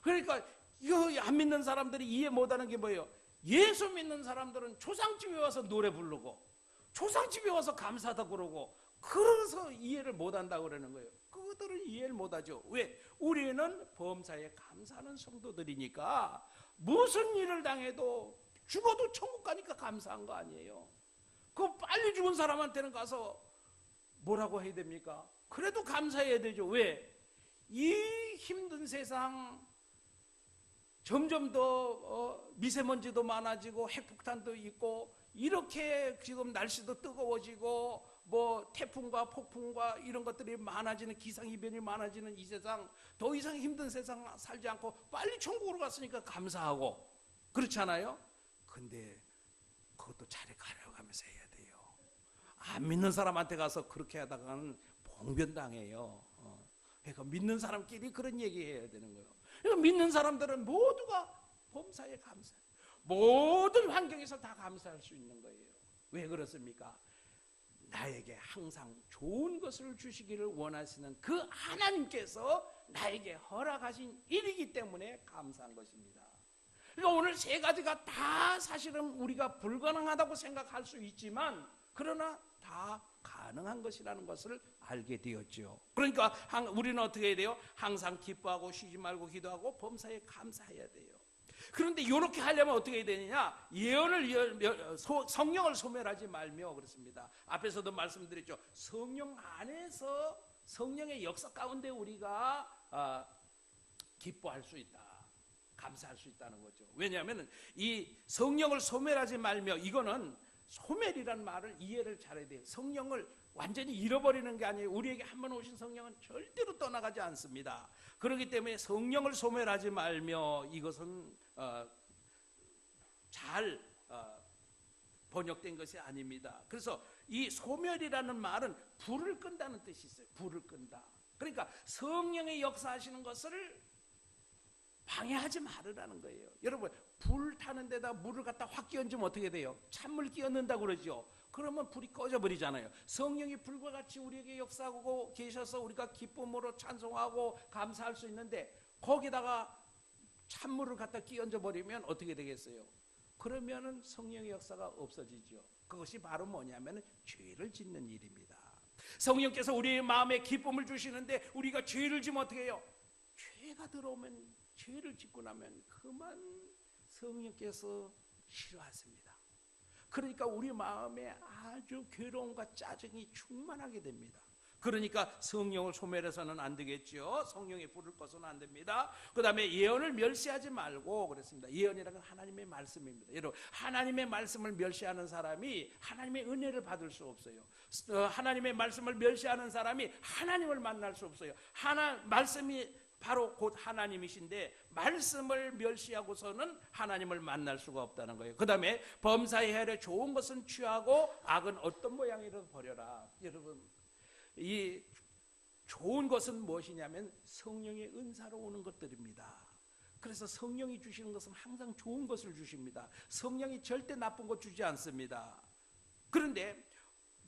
그러니까 이거 안 믿는 사람들이 이해 못하는 게 뭐예요? 예수 믿는 사람들은 초상집에 와서 노래 부르고 초상집에 와서 감사하다 그러고 그래서 이해를 못한다고 그러는 거예요. 그들은 이해를 못하죠. 왜? 우리는 범사에 감사하는 성도들이니까 무슨 일을 당해도 죽어도 천국 가니까 감사한 거 아니에요. 그 빨리 죽은 사람한테는 가서 뭐라고 해야 됩니까? 그래도 감사해야 되죠. 왜? 이 힘든 세상 점점 더 미세먼지도 많아지고 핵폭탄도 있고 이렇게 지금 날씨도 뜨거워지고 뭐 태풍과 폭풍과 이런 것들이 많아지는 기상이변이 많아지는 이 세상 더 이상 힘든 세상 살지 않고 빨리 천국으로 갔으니까 감사하고 그렇지 않아요? 근데 그것도 차례 가려가면서 해야 돼요. 안 믿는 사람한테 가서 그렇게 하다가는 봉변당해요. 그러니까 믿는 사람끼리 그런 얘기해야 되는 거예요. 그러니까 믿는 사람들은 모두가 범사에 감사, 모든 환경에서 다 감사할 수 있는 거예요. 왜 그렇습니까? 나에게 항상 좋은 것을 주시기를 원하시는 그 하나님께서 나에게 허락하신 일이기 때문에 감사한 것입니다. 그러니까 오늘 세 가지가 다 사실은 우리가 불가능하다고 생각할 수 있지만 그러나 다 가능한 것이라는 것을 알게 되었죠. 그러니까 우리는 어떻게 해야 돼요? 항상 기뻐하고 쉬지 말고 기도하고 범사에 감사해야 돼요. 그런데 이렇게 하려면 어떻게 해야 되느냐? 성령을 소멸하지 말며 그렇습니다. 앞에서도 말씀드렸죠. 성령 안에서 성령의 역사 가운데 우리가 기뻐할 수 있다. 감사할 수 있다는 거죠. 왜냐하면 이 성령을 소멸하지 말며 이거는 소멸이란 말을 이해를 잘해야 돼요. 성령을 완전히 잃어버리는 게 아니에요. 우리에게 한 번 오신 성령은 절대로 떠나가지 않습니다. 그렇기 때문에 성령을 소멸하지 말며 이것은 잘 번역된 것이 아닙니다. 그래서 이 소멸이라는 말은 불을 끈다는 뜻이 있어요. 불을 끈다. 그러니까 성령의 역사하시는 것을 방해하지 말으라는 거예요. 여러분 불 타는 데다 물을 갖다 확 끼얹으면 어떻게 돼요? 찬물 끼얹는다고 그러죠. 그러면 불이 꺼져버리잖아요. 성령이 불과 같이 우리에게 역사하고 계셔서 우리가 기쁨으로 찬송하고 감사할 수 있는데 거기다가 찬물을 갖다 끼얹어 버리면 어떻게 되겠어요? 그러면은 성령의 역사가 없어지죠. 그것이 바로 뭐냐면 죄를 짓는 일입니다. 성령께서 우리의 마음에 기쁨을 주시는데 우리가 죄를 지면 어떻게 해요? 죄가 들어오면 죄를 짓고 나면 그만 성령께서 싫어하십니다. 그러니까 우리 마음에 아주 괴로움과 짜증이 충만하게 됩니다. 그러니까 성령을 소멸해서는 안 되겠죠. 성령의 불을 꺼서는 안 됩니다. 그 다음에 예언을 멸시하지 말고 그랬습니다. 예언이라는 건 하나님의 말씀입니다. 여러분 하나님의 말씀을 멸시하는 사람이 하나님의 은혜를 받을 수 없어요. 하나님의 말씀을 멸시하는 사람이 하나님을 만날 수 없어요. 말씀이 바로 곧 하나님이신데 말씀을 멸시하고서는 하나님을 만날 수가 없다는 거예요. 그 다음에 범사에 헤아려 좋은 것은 취하고 악은 어떤 모양이라도 버려라. 여러분, 이 좋은 것은 무엇이냐면 성령의 은사로 오는 것들입니다. 그래서 성령이 주시는 것은 항상 좋은 것을 주십니다. 성령이 절대 나쁜 것 주지 않습니다. 그런데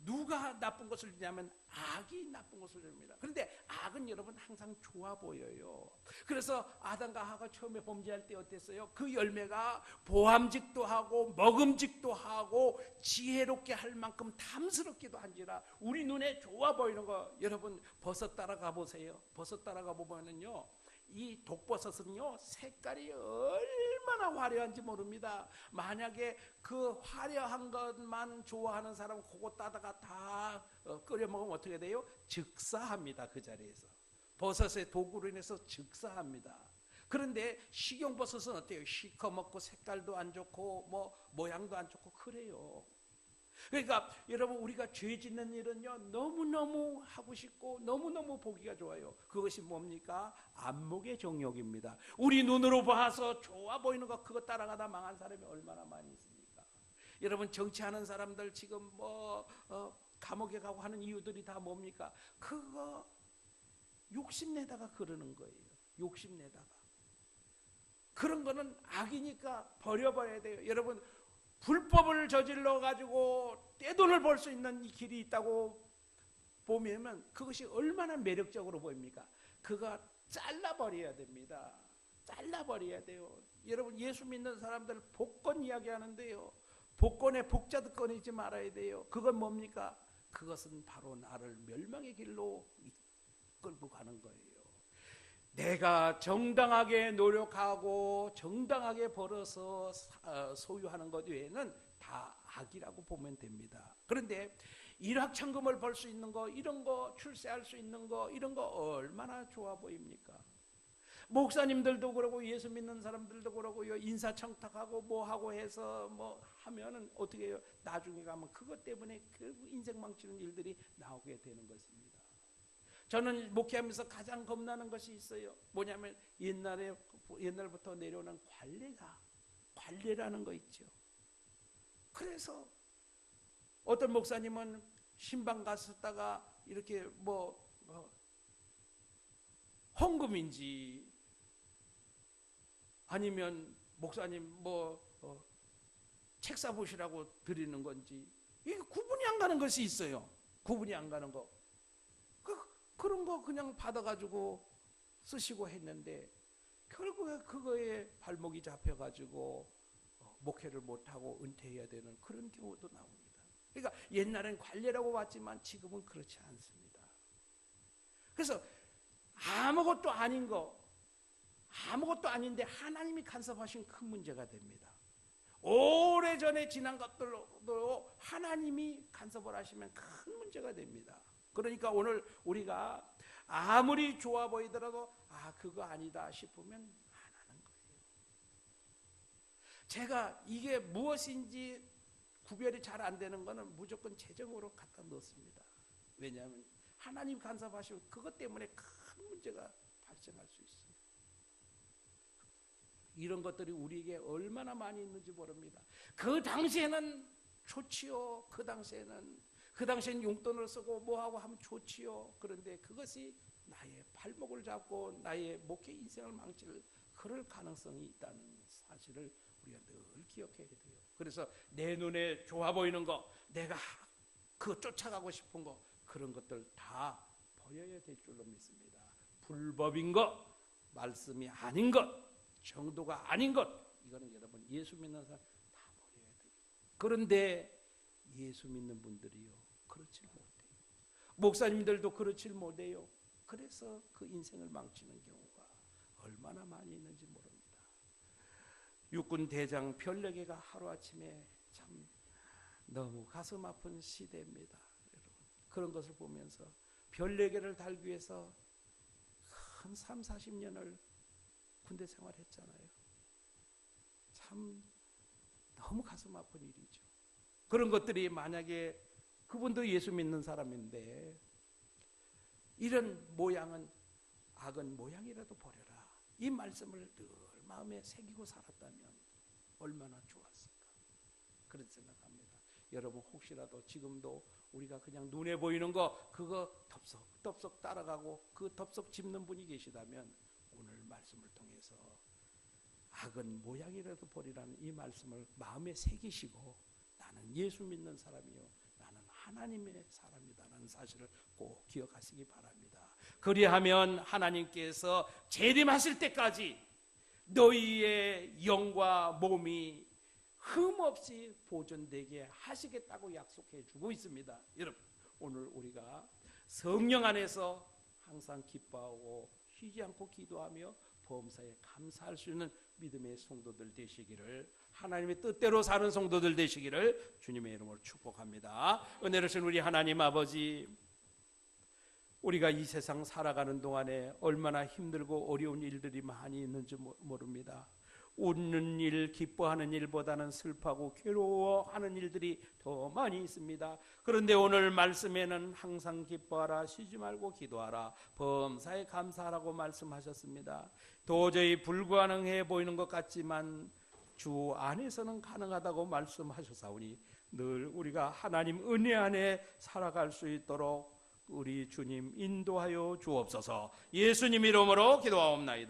누가 나쁜 것을 주냐면 악이 나쁜 것을 줍니다. 그런데 악은 여러분 항상 좋아 보여요. 그래서 아담과 하가 처음에 범죄할 때 어땠어요? 그 열매가 보암직도 하고 먹음직도 하고 지혜롭게 할 만큼 탐스럽기도 한지라 우리 눈에 좋아 보이는 거, 여러분 버섯 따라가 보세요. 버섯 따라가 보면은요, 이 독버섯은요 색깔이 얼마나 화려한지 모릅니다. 만약에 그 화려한 것만 좋아하는 사람은 그거 따다가 다 끓여 먹으면 어떻게 돼요? 즉사합니다. 그 자리에서 버섯의 독으로 인해서 즉사합니다. 그런데 식용버섯은 어때요? 시커멓고 색깔도 안 좋고 뭐 모양도 안 좋고 그래요. 그러니까 여러분, 우리가 죄 짓는 일은요 너무너무 하고 싶고 너무너무 보기가 좋아요. 그것이 뭡니까? 안목의 정욕입니다. 우리 눈으로 봐서 좋아 보이는 거 그거 따라가다 망한 사람이 얼마나 많이 있습니까? 여러분, 정치하는 사람들 지금 감옥에 가고 하는 이유들이 다 뭡니까? 그거 욕심내다가 그러는 거예요. 욕심내다가. 그런 거는 악이니까 버려버려야 돼요. 여러분, 불법을 저질러 가지고 떼돈을 벌 수 있는 이 길이 있다고 보면 그것이 얼마나 매력적으로 보입니까? 그거 잘라버려야 됩니다. 잘라버려야 돼요. 여러분, 예수 믿는 사람들 복권 이야기하는데요, 복권에 복자도 꺼내지 말아야 돼요. 그건 뭡니까? 그것은 바로 나를 멸망의 길로 끌고 가는 거예요. 내가 정당하게 노력하고 정당하게 벌어서 소유하는 것 외에는 다 악이라고 보면 됩니다. 그런데 일확천금을 벌 수 있는 거, 이런 거, 출세할 수 있는 거, 이런 거 얼마나 좋아 보입니까? 목사님들도 그러고 예수 믿는 사람들도 그러고요, 인사청탁하고 뭐하고 해서 뭐 하면은 어떻게 해요? 나중에 가면 그것 때문에 결국 인생 망치는 일들이 나오게 되는 것입니다. 저는 목회하면서 가장 겁나는 것이 있어요. 뭐냐면 옛날부터 내려오는 관례라는 거 있죠. 그래서 어떤 목사님은 신방 갔었다가 이렇게 헌금인지 아니면 목사님 책 사보시라고 드리는 건지 이게 구분이 안 가는 것이 있어요. 구분이 안 가는 거. 그런 거 그냥 받아가지고 쓰시고 했는데 결국에 그거에 발목이 잡혀가지고 목회를 못하고 은퇴해야 되는 그런 경우도 나옵니다. 그러니까 옛날엔 관례라고 봤지만 지금은 그렇지 않습니다. 그래서 아무것도 아닌 거, 아무것도 아닌데 하나님이 간섭하신 큰 문제가 됩니다. 오래전에 지난 것들도 하나님이 간섭을 하시면 큰 문제가 됩니다. 그러니까 오늘 우리가 아무리 좋아 보이더라도 그거 아니다 싶으면 안 하는 거예요. 제가 이게 무엇인지 구별이 잘 안 되는 거는 무조건 재정으로 갖다 넣습니다. 왜냐하면 하나님 간섭하시면 그것 때문에 큰 문제가 발생할 수 있어요. 이런 것들이 우리에게 얼마나 많이 있는지 모릅니다. 그 당시에는 좋지요. 그 당시에는 용돈을 쓰고 뭐하고 하면 좋지요. 그런데 그것이 나의 발목을 잡고 나의 목회 인생을 망칠 그럴 가능성이 있다는 사실을 우리가 늘 기억해야 돼요. 그래서 내 눈에 좋아 보이는 거, 내가 그 쫓아가고 싶은 거, 그런 것들 다 버려야 될 줄로 믿습니다. 불법인 것, 말씀이 아닌 것, 정도가 아닌 것, 이거는 여러분 예수 믿는 사람 다 버려야 돼요. 그런데 예수 믿는 분들이요, 그렇지 못해요. 목사님들도 그렇지 못해요. 그래서 그 인생을 망치는 경우가 얼마나 많이 있는지 모릅니다. 육군 대장 별내개가 하루아침에 참 너무 가슴 아픈 시대입니다. 여러분, 그런 것을 보면서 별내개를 달기 위해서 한 3, 40년을 군대 생활했잖아요. 참 너무 가슴 아픈 일이죠. 그런 것들이 만약에 그분도 예수 믿는 사람인데 이런 모양은 악은 모양이라도 버려라. 이 말씀을 늘 마음에 새기고 살았다면 얼마나 좋았을까. 그런 생각합니다. 여러분 혹시라도 지금도 우리가 그냥 눈에 보이는 거 그거 덥석 따라가고 그 덥석 짚는 분이 계시다면 오늘 말씀을 통해서 악은 모양이라도 버리라는 이 말씀을 마음에 새기시고 나는 예수 믿는 사람이요 나는 하나님의 사람이다라는 사실을 꼭 기억하시기 바랍니다. 그리하면 하나님께서 재림하실 때까지 너희의 영과 몸이 흠없이 보존되게 하시겠다고 약속해 주고 있습니다. 여러분 오늘 우리가 성령 안에서 항상 기뻐하고 쉬지 않고 기도하며 범사에 감사할 수 있는 믿음의 성도들 되시기를, 하나님의 뜻대로 사는 성도들 되시기를 주님의 이름으로 축복합니다. 은혜로우신 우리 하나님 아버지, 우리가 이 세상 살아가는 동안에 얼마나 힘들고 어려운 일들이 많이 있는지 모릅니다. 웃는 일, 기뻐하는 일보다는 슬퍼하고 괴로워하는 일들이 더 많이 있습니다. 그런데 오늘 말씀에는 항상 기뻐하라, 쉬지 말고 기도하라, 범사에 감사하라고 말씀하셨습니다. 도저히 불가능해 보이는 것 같지만 주 안에서는 가능하다고 말씀하셨사오니 늘 우리가 하나님 은혜 안에 살아갈 수 있도록 우리 주님 인도하여 주옵소서. 예수님 이름으로 기도하옵나이다.